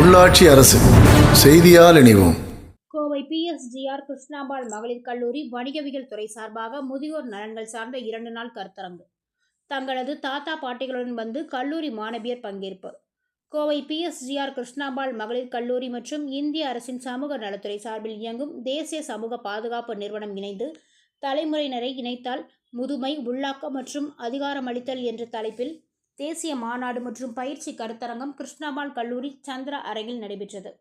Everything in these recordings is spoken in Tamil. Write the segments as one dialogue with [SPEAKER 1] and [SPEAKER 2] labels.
[SPEAKER 1] உள்ளாட்சி அரசு செய்தியால் இணைவோம்.
[SPEAKER 2] கோவை பிஎஸ்ஜிஆர் கிருஷ்ணாம்பாள் மகளிர் கல்லூரி வணிகவியல் துறை சார்பாக முதியோர் நலன்கள் சார்ந்த 2 நாள் கருத்தரங்கு. தங்களது தாத்தா பாட்டிகளுடன் வந்து கல்லூரி மாணவியர் பங்கேற்பு. கோவை பிஎஸ்ஜிஆர் கிருஷ்ணாம்பாள் மகளிர் கல்லூரி மற்றும் இந்திய அரசின் சமூக நலத்துறை சார்பில் இயங்கும் தேசிய சமூக பாதுகாப்பு நிறுவனம் இணைந்து தலைமுறையினரை இணைத்தால் முதுமை, உள்ளாக்கம் மற்றும் அதிகாரமளித்தல் என்ற தலைப்பில் தேசிய மாநாடு மற்றும் பயிற்சி கருத்தரங்கம் கிருஷ்ணாம்பாள் கல்லூரி சந்திரா அரங்கில் நடைபெற்றது.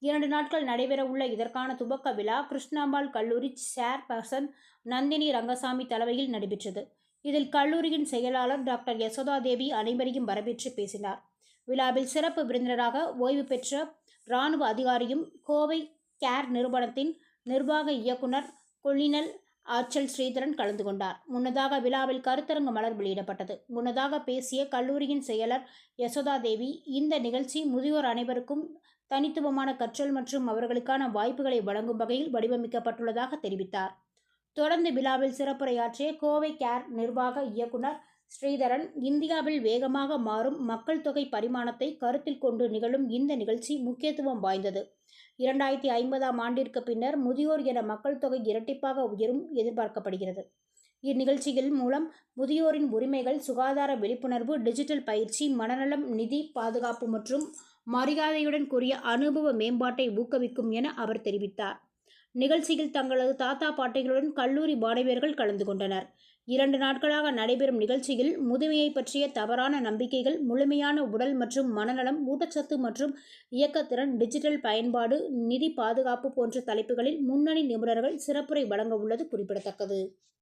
[SPEAKER 2] 2 நாட்கள் நடைபெறவுள்ள இதற்கான துவக்க விழா கிருஷ்ணாம்பாள் கல்லூரி சேர்பர்சன் நந்தினி ரங்கசாமி தலைமையில் நடைபெற்றது. இதில் கல்லூரியின் செயலாளர் டாக்டர் யசோதாதேவி அனைவரையும் வரவேற்று பேசினார். விழாவில் சிறப்பு விருந்தினராக ஓய்வு பெற்ற இராணுவ அதிகாரியும் கோவை கேர் நிறுவனத்தின் நிர்வாக இயக்குனர் கொள்ளினல் ஆச்சல் ஸ்ரீதரன் கலந்து கொண்டார். முன்னதாக விழாவில் கருத்தரங்கு மலர் வெளியிடப்பட்டது. முன்னதாக பேசிய கல்லூரியின் செயலர் யசோதாதேவி, இந்த நிகழ்ச்சி முதியோர் அனைவருக்கும் தனித்துவமான கற்றல் மற்றும் அவர்களுக்கான வாய்ப்புகளை வழங்கும் வகையில் வடிவமைக்கப்பட்டுள்ளதாக தெரிவித்தார். தொடர்ந்து விழாவில் சிறப்புரையாற்றிய கோவை கேர் நிர்வாக இயக்குனர் ஸ்ரீதரன், இந்தியாவில் வேகமாக மாறும் மக்கள் தொகை பரிமாணத்தை கருத்தில் கொண்டு நிகழும் இந்த நிகழ்ச்சி முக்கியத்துவம் வாய்ந்தது. 2050ஆம் ஆண்டிற்கு பின்னர் முதியோர் என மக்கள் தொகை இரட்டிப்பாக உயரும் எதிர்பார்க்கப்படுகிறது. இந்நிகழ்ச்சிகள் மூலம் முதியோரின் உரிமைகள், சுகாதார விழிப்புணர்வு, டிஜிட்டல் பயிற்சி, மனநலம், நிதி பாதுகாப்பு மற்றும் மரியாதையுடன் கூடிய அனுபவ மேம்பாட்டை ஊக்குவிக்கும் என அவர் தெரிவித்தார். நிகழ்ச்சியில் தங்களது தாத்தா பாட்டிகளுடன் கல்லூரி மாணவியர்கள் கலந்து கொண்டனர். 2 நாட்களாக நடைபெறும் நிகழ்ச்சியில் முதுமையை பற்றிய தவறான நம்பிக்கைகள், முழுமையான உடல் மற்றும் மனநலம், ஊட்டச்சத்து மற்றும் இயக்கத்திறன், டிஜிட்டல் பயன்பாடு, நிதி பாதுகாப்பு போன்ற தலைப்புகளில் முன்னணி நிபுணர்கள் சிறப்புரை வழங்க உள்ளது குறிப்பிடத்தக்கது.